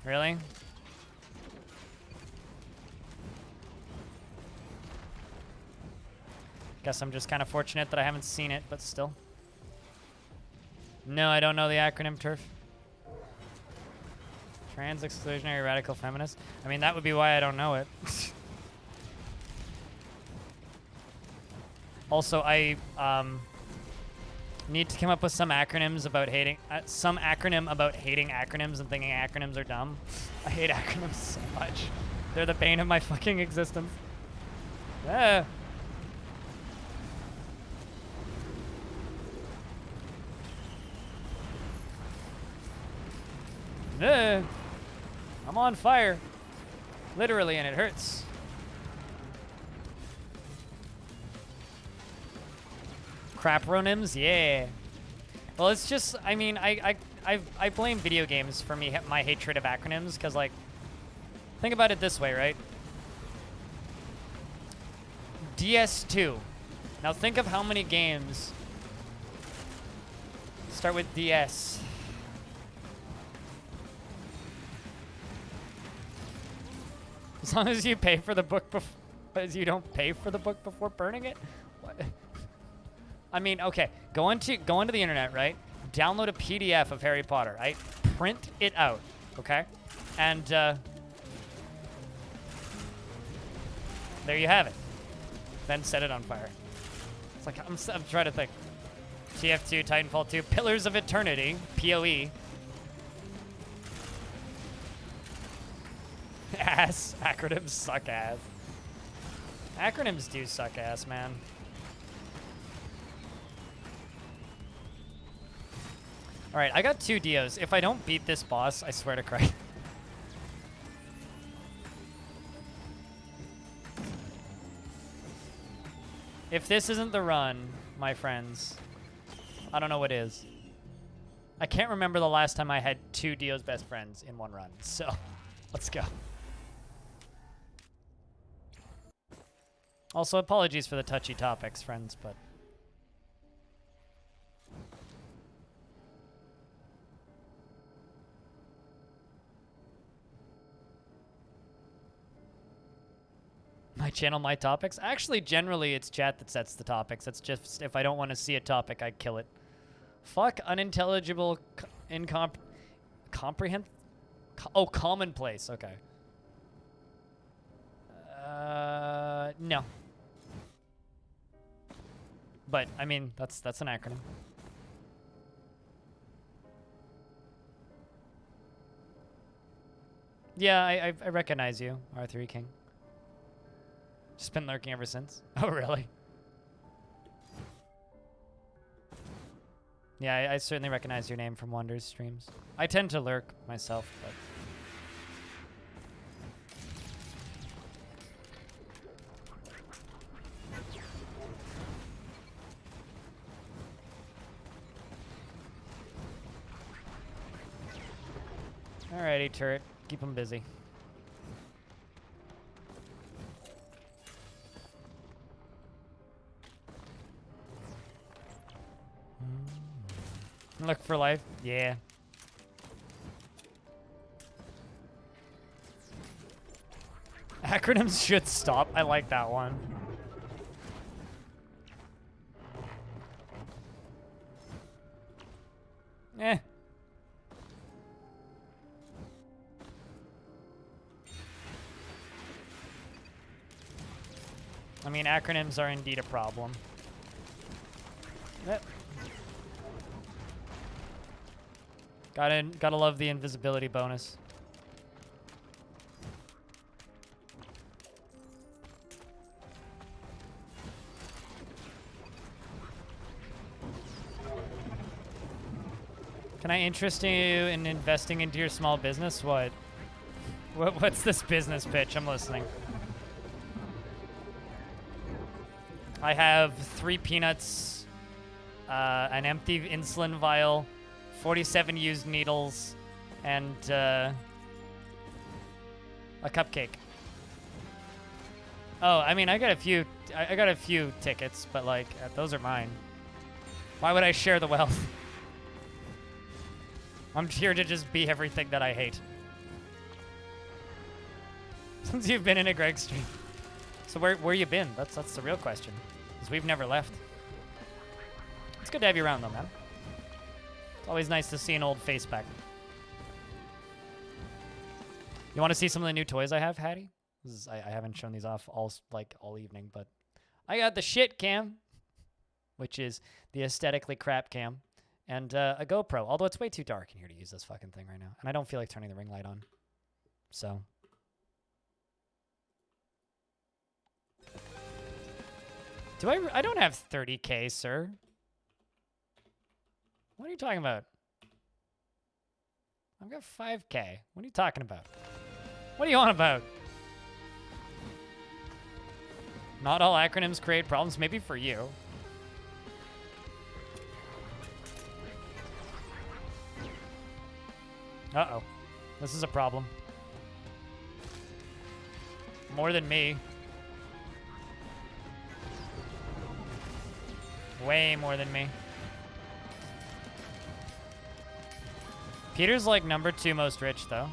A: Really? Guess I'm just kind of fortunate that I haven't seen it, but still. No, I don't know the acronym TERF. Trans exclusionary radical feminist. I mean, that would be why I don't know it. Also, I need to come up with some acronyms about hating some acronym about hating acronyms and thinking acronyms are dumb. I hate acronyms so much. They're the bane of my fucking existence. Ah. I'm on fire. Literally, and it hurts. Crapronyms? Yeah. Well, it's just, I mean, I blame video games for my hatred of acronyms, because, like, think about it this way, right? DS2. Now think of how many games start with DS. As long as you pay for the book as you don't pay for the book before burning it? What? I mean, okay, go onto the internet, right? Download a PDF of Harry Potter, right? Print it out, okay? And there you have it. Then set it on fire. It's like, I'm trying to think. TF2, Titanfall 2, Pillars of Eternity, PoE. Ass. Acronyms suck ass. Acronyms do suck ass, man. Alright, I got 2 Dios. If I don't beat this boss, I swear to Christ. If this isn't the run, my friends, I don't know what is. I can't remember the last time I had 2 Dio's best friends in one run, so let's go. Also, apologies for the touchy topics, friends, but... My channel, my topics? Actually, generally, it's chat that sets the topics. It's just, if I don't want to see a topic, I kill it. Fuck unintelligible, commonplace, okay. No. But, I mean, that's an acronym. Yeah, I recognize you, R3 King. Just been lurking ever since. Oh, really? Yeah, I certainly recognize your name from Wonders streams. I tend to lurk myself, but... Alrighty, turret. Keep them busy. Look for life. Yeah. Acronyms should stop. I like that one. Eh. I mean, acronyms are indeed a problem. Gotta love the invisibility bonus. Can I interest you in investing into your small business? What's this business pitch? I'm listening. I have 3 peanuts, an empty insulin vial, 47 used needles, and a cupcake. Oh, I mean, I got a few tickets, but like those are mine. Why would I share the wealth? I'm here to just be everything that I hate. Since you've been in a Greg stream. So where you been? That's the real question. Because we've never left. It's good to have you around though, man. It's always nice to see an old face back. You want to see some of the new toys I have, Hattie? I haven't shown these off all evening, but I got the shit cam, which is the aesthetically crap cam, and a GoPro. Although it's way too dark in here to use this fucking thing right now, and I don't feel like turning the ring light on. So. I don't have 30K, sir. What are you talking about? I've got 5K. What are you talking about? What are you on about? Not all acronyms create problems, maybe for you. Uh-oh. This is a problem. More than me. Way more than me. Peter's like number 2 most rich, though.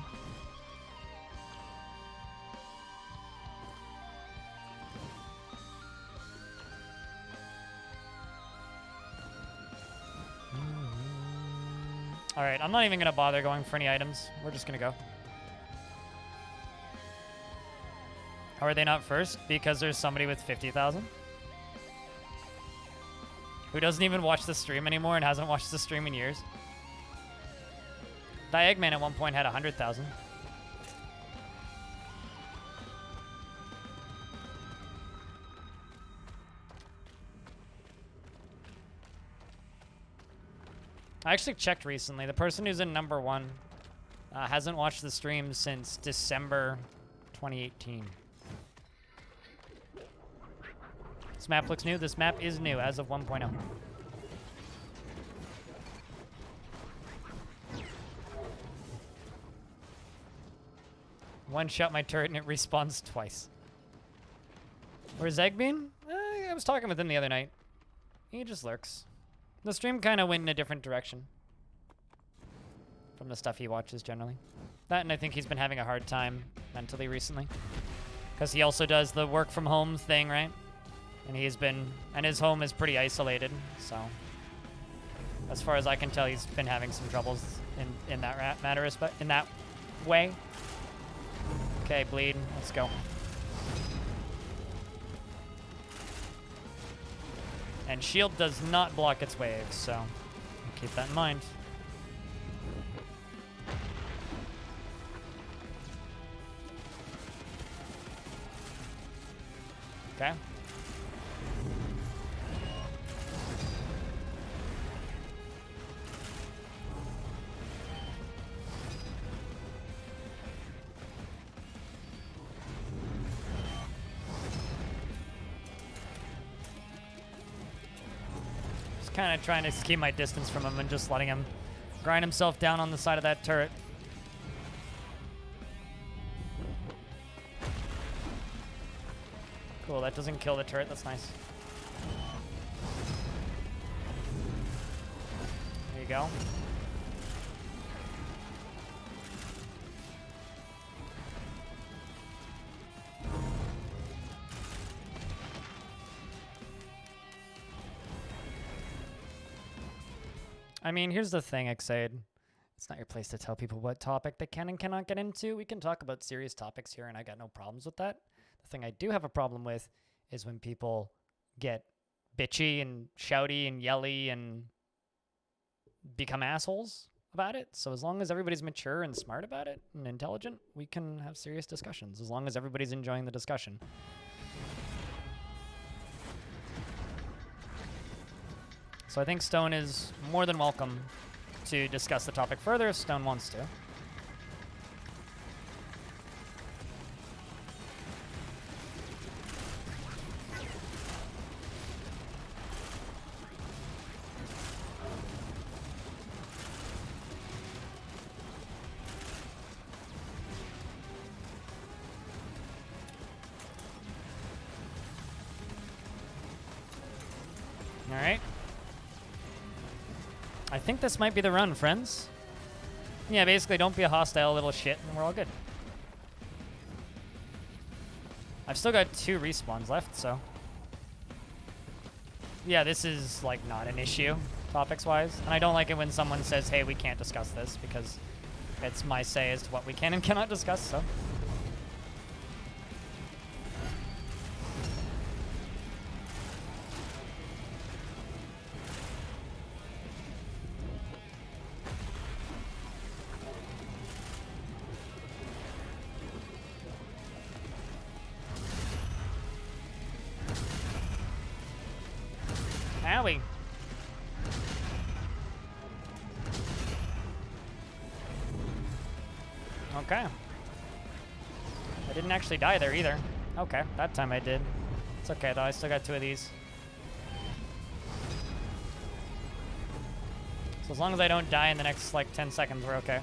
A: All right, I'm not even gonna bother going for any items. We're just gonna go. How are they not first? Because there's somebody with 50,000? Who doesn't even watch the stream anymore and hasn't watched the stream in years. Eggman at one point had 100,000. I actually checked recently. The person who's in number 1 hasn't watched the stream since December 2018. This map looks new. This map is new as of 1.0. One shot my turret and it respawns twice. Where's Eggbean? I was talking with him the other night. He just lurks. The stream kind of went in a different direction from the stuff he watches generally. That, and I think he's been having a hard time mentally recently. Because he also does the work from home thing, right? And his home is pretty isolated, so as far as I can tell, he's been having some troubles in that matter, in that way. Okay, bleed, let's go. And shield does not block its waves, so keep that in mind. Okay. Kind of trying to keep my distance from him and just letting him grind himself down on the side of that turret. Cool, that doesn't kill the turret. That's nice. There you go. I mean, here's the thing, Xade. It's not your place to tell people what topic they can and cannot get into. We can talk about serious topics here, and I got no problems with that. The thing I do have a problem with is when people get bitchy and shouty and yelly and become assholes about it. So as long as everybody's mature and smart about it and intelligent, we can have serious discussions, as long as everybody's enjoying the discussion. So I think Stone is more than welcome to discuss the topic further if Stone wants to. All right. I think this might be the run, friends. Yeah, basically don't be a hostile little shit and we're all good. I've still got 2 respawns left, so. Yeah, this is like not an issue, topics-wise. And I don't like it when someone says, hey, we can't discuss this, because it's my say as to what we can and cannot discuss, so. Owie. Okay. I didn't actually die there either. Okay, that time I did. It's okay though, I still got 2 of these. So as long as I don't die in the next like 10 seconds, we're okay.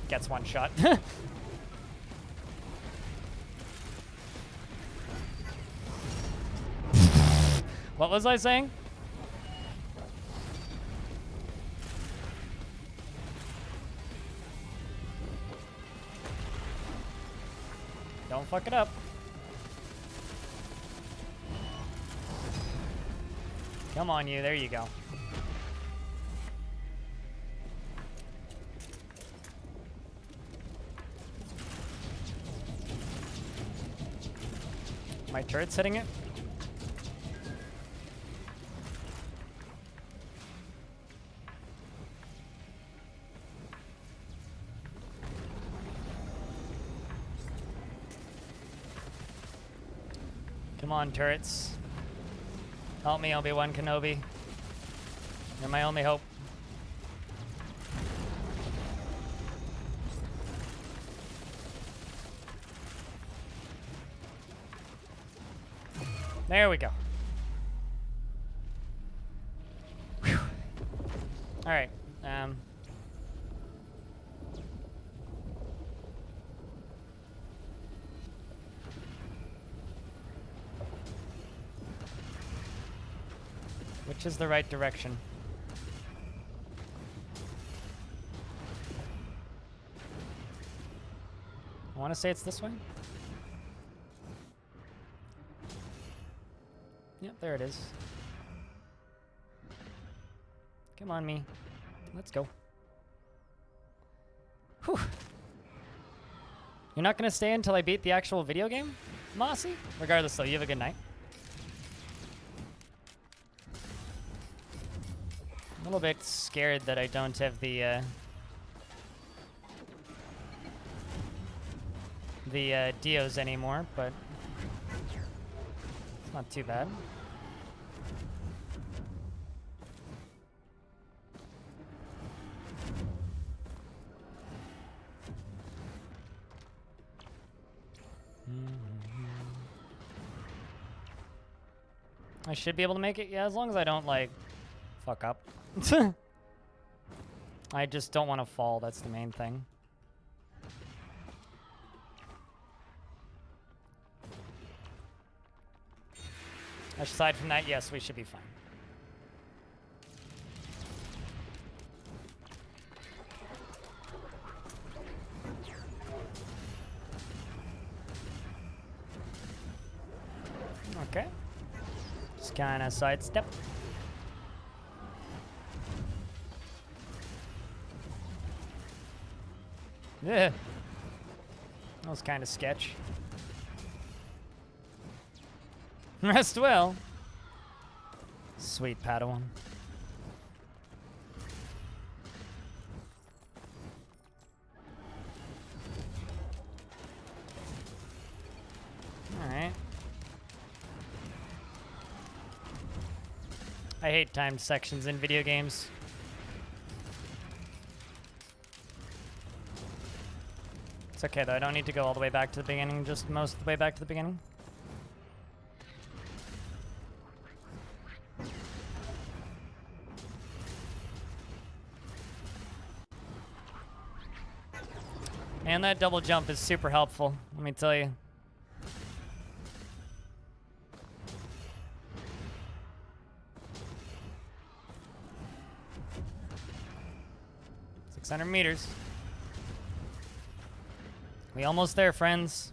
A: Gets 1 shot. What was I saying? Don't fuck it up. Come on, you. There you go. My turret's hitting it. Come on, turrets. Help me, Obi-Wan Kenobi. You're my only hope. There we go. Whew. All right. Which is the right direction? I want to say it's this way. Yep, there it is. Come on, me. Let's go. Whew. You're not going to stay until I beat the actual video game, Mossy? Regardless, though, you have a good night. A little bit scared that I don't have the Dios anymore, but it's not too bad. I should be able to make it, yeah, as long as I don't, like, fuck up. I just don't want to fall, that's the main thing. Aside from that, yes, we should be fine. Okay. Just kind of sidestep. Yeah. That was kind of sketch. Rest well. Sweet Padawan. Alright. I hate timed sections in video games. It's okay though, I don't need to go all the way back to the beginning, just most of the way back to the beginning. And that double jump is super helpful, let me tell you. $600 meters. We almost there, friends.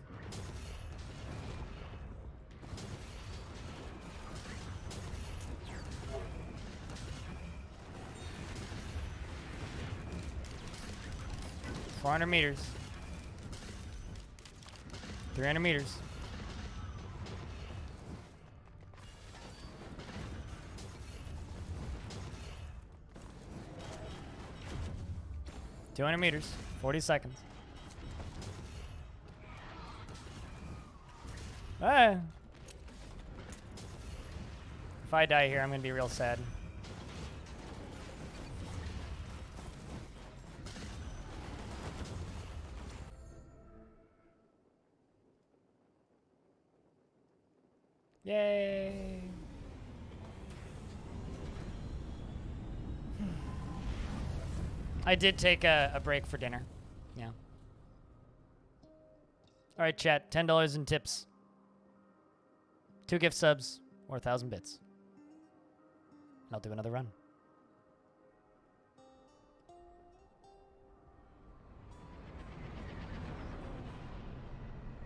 A: $400 meters. 300 meters. $200 meters. 40 seconds. Ah. If I die here, I'm gonna be real sad. Yay! I did take a break for dinner. Yeah. All right, chat. $10 in tips. 2 gift subs or 1,000 bits. And I'll do another run.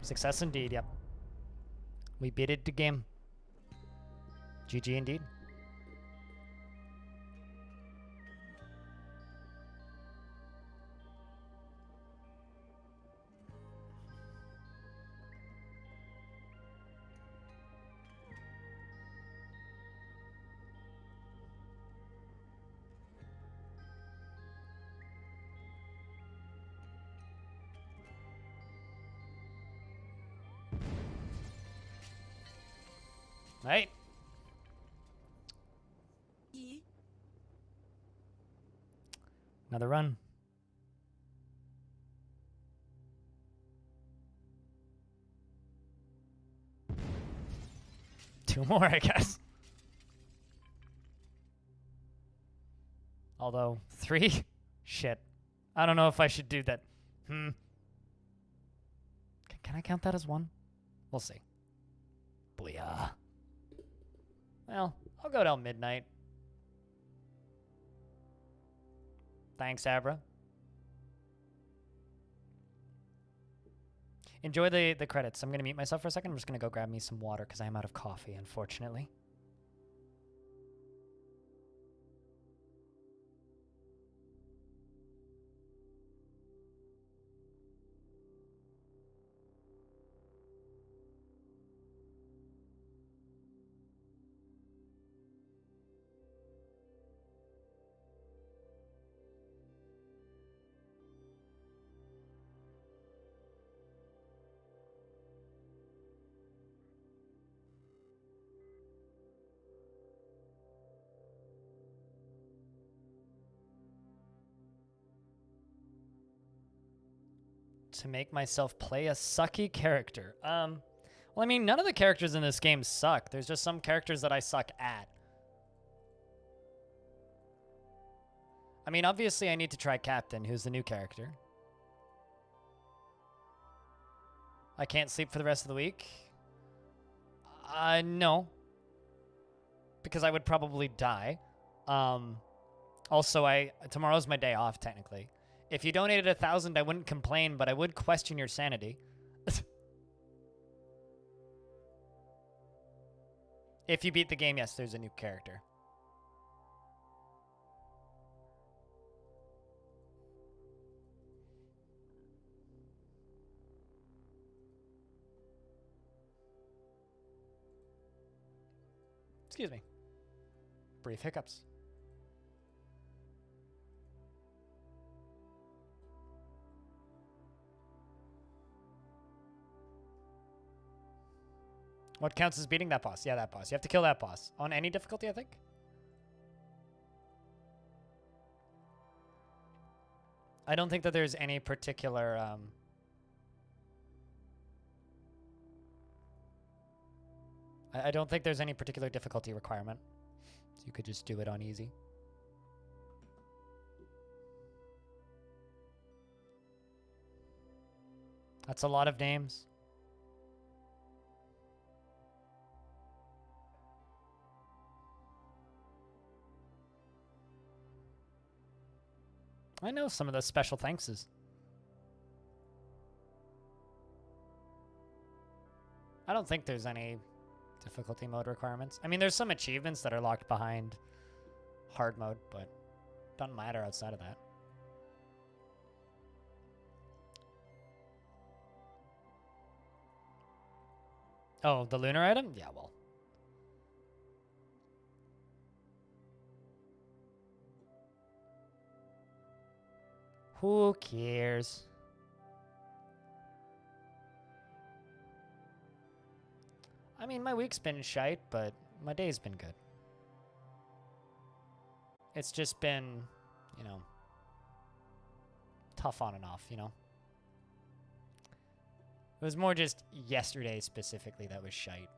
A: Success indeed, yep. We beat it to game. GG indeed. Right. Another run. Two more, I guess. Although, 3? Shit. I don't know if I should do that. Can I count that as 1? We'll see. Booyah. Well, I'll go till midnight. Thanks, Abra. Enjoy the credits. I'm going to mute myself for a second. I'm just going to go grab me some water because I am out of coffee, unfortunately. To make myself play a sucky character. Well, I mean, none of the characters in this game suck. There's just some characters that I suck at. I mean, obviously I need to try Captain, who's the new character. I can't sleep for the rest of the week? No. Because I would probably die. Also, tomorrow's my day off, technically. If you donated 1,000, I wouldn't complain, but I would question your sanity. If you beat the game, yes, there's a new character. Excuse me. Brief hiccups. What counts as beating that boss? Yeah, that boss. You have to kill that boss. On any difficulty, I think? I don't think that there's any particular... I don't think there's any particular difficulty requirement. So you could just do it on easy. That's a lot of names. I know some of those special thankses. I don't think there's any difficulty mode requirements. I mean, there's some achievements that are locked behind hard mode, but doesn't matter outside of that. Oh, the lunar item? Yeah, well. Who cares? I mean, my week's been shite, but my day's been good. It's just been, you know, tough on and off, you know? It was more just yesterday specifically that was shite.